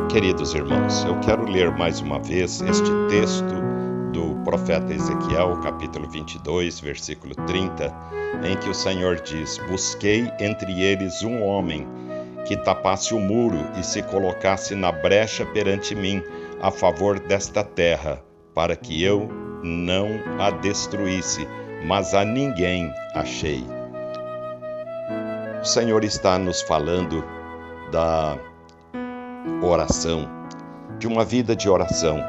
Queridos irmãos, eu quero ler mais uma vez este texto do profeta Ezequiel, capítulo 22, versículo 30, em que o Senhor diz: "Busquei entre eles um homem que tapasse o muro e se colocasse na brecha perante mim, a favor desta terra, para que eu não a destruísse, mas a ninguém achei." O Senhor está nos falando da oração, de uma vida de oração.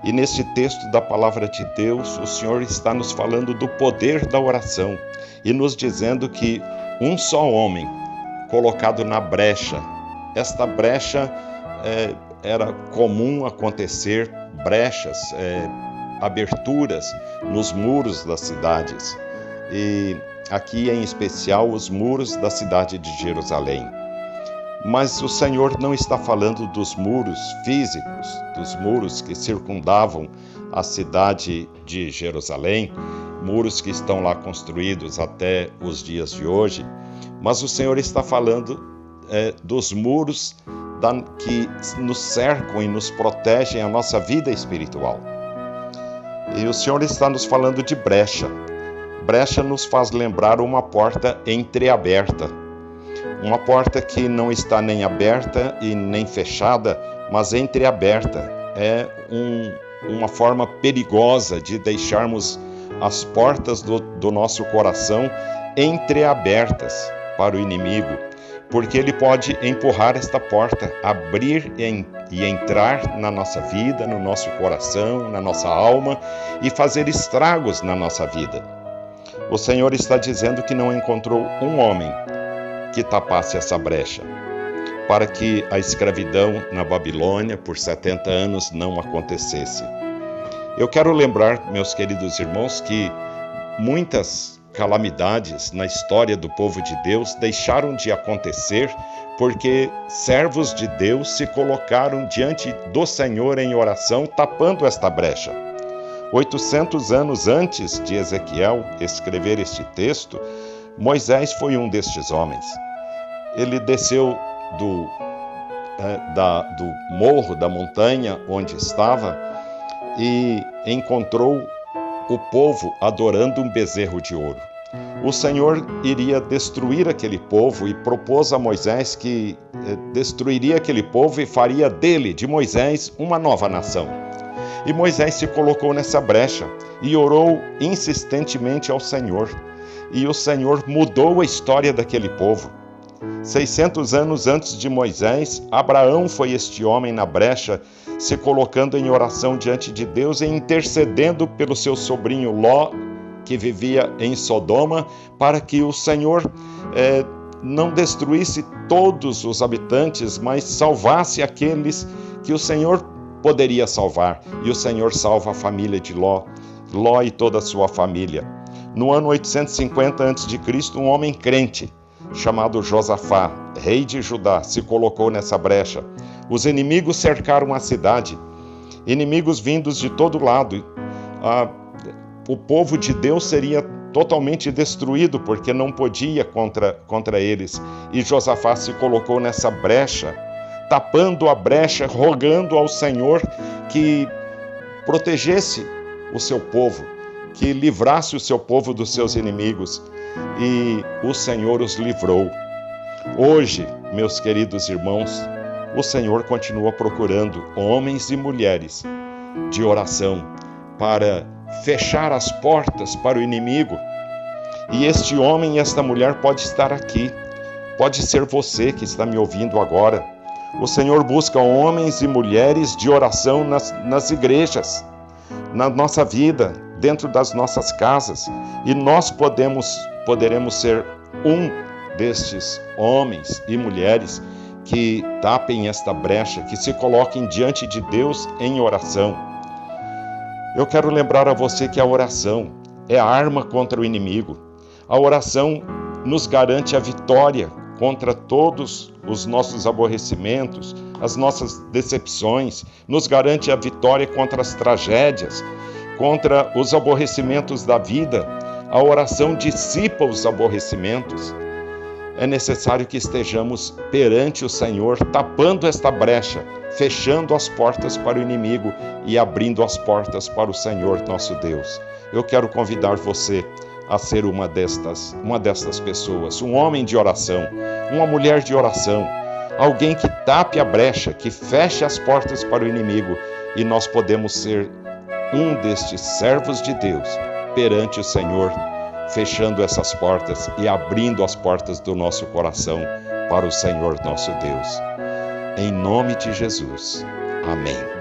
E neste texto da palavra de Deus, o Senhor está nos falando do poder da oração e nos dizendo que um só homem colocado na brecha, esta brecha era comum acontecer, brechas, aberturas nos muros das cidades, e aqui em especial os muros da cidade de Jerusalém. Mas o Senhor não está falando dos muros físicos, dos muros que circundavam a cidade de Jerusalém, muros que estão lá construídos até os dias de hoje, mas o Senhor está falando dos muros que nos cercam e nos protegem a nossa vida espiritual. E o Senhor está nos falando de brecha. Brecha nos faz lembrar uma porta entreaberta. Uma porta que não está nem aberta e nem fechada, mas entreaberta. É uma forma perigosa de deixarmos as portas do nosso coração entreabertas para o inimigo, porque ele pode empurrar esta porta, abrir e entrar na nossa vida, no nosso coração, na nossa alma e fazer estragos na nossa vida. O Senhor está dizendo que não encontrou um homem que tapasse essa brecha, para que a escravidão na Babilônia por 70 anos não acontecesse. Eu quero lembrar, meus queridos irmãos, que muitas calamidades na história do povo de Deus deixaram de acontecer porque servos de Deus se colocaram diante do Senhor em oração, tapando esta brecha. 800 anos antes de Ezequiel escrever este texto, Moisés foi um destes homens. Ele desceu do morro, da montanha onde estava, e encontrou o povo adorando um bezerro de ouro. O Senhor iria destruir aquele povo e propôs a Moisés que destruiria aquele povo e faria dele, de Moisés, uma nova nação. E Moisés se colocou nessa brecha e orou insistentemente ao Senhor. E o Senhor mudou a história daquele povo. 600 anos antes de Moisés, Abraão foi este homem na brecha, se colocando em oração diante de Deus e intercedendo pelo seu sobrinho Ló, que vivia em Sodoma, para que o Senhor não destruísse todos os habitantes, mas salvasse aqueles que o Senhor poderia salvar. E o Senhor salva a família de Ló e toda a sua família. No ano 850 a.C., um homem crente, chamado Josafá, rei de Judá, se colocou nessa brecha. Os inimigos cercaram a cidade, inimigos vindos de todo lado. O povo de Deus seria totalmente destruído, porque não podia contra eles. E Josafá se colocou nessa brecha, tapando a brecha, rogando ao Senhor que protegesse o seu povo, que livrasse o seu povo dos seus inimigos, e o Senhor os livrou. Hoje, meus queridos irmãos, o Senhor continua procurando homens e mulheres de oração para fechar as portas para o inimigo. E este homem e esta mulher pode estar aqui, pode ser você que está me ouvindo agora. O Senhor busca homens e mulheres de oração nas igrejas, na nossa vida, dentro das nossas casas, e nós poderemos ser um destes homens e mulheres que tapem esta brecha, que se coloquem diante de Deus em oração. Eu quero lembrar a você que a oração é a arma contra o inimigo. A oração nos garante a vitória contra todos os nossos aborrecimentos, as nossas decepções, nos garante a vitória contra as tragédias, contra os aborrecimentos da vida. A oração dissipa os aborrecimentos. É necessário que estejamos perante o Senhor, tapando esta brecha, fechando as portas para o inimigo e abrindo as portas para o Senhor nosso Deus. Eu quero convidar você a ser uma destas pessoas, um homem de oração, uma mulher de oração, alguém que tape a brecha, que feche as portas para o inimigo, e nós podemos ser um destes servos de Deus perante o Senhor, fechando essas portas e abrindo as portas do nosso coração para o Senhor nosso Deus. Em nome de Jesus. Amém.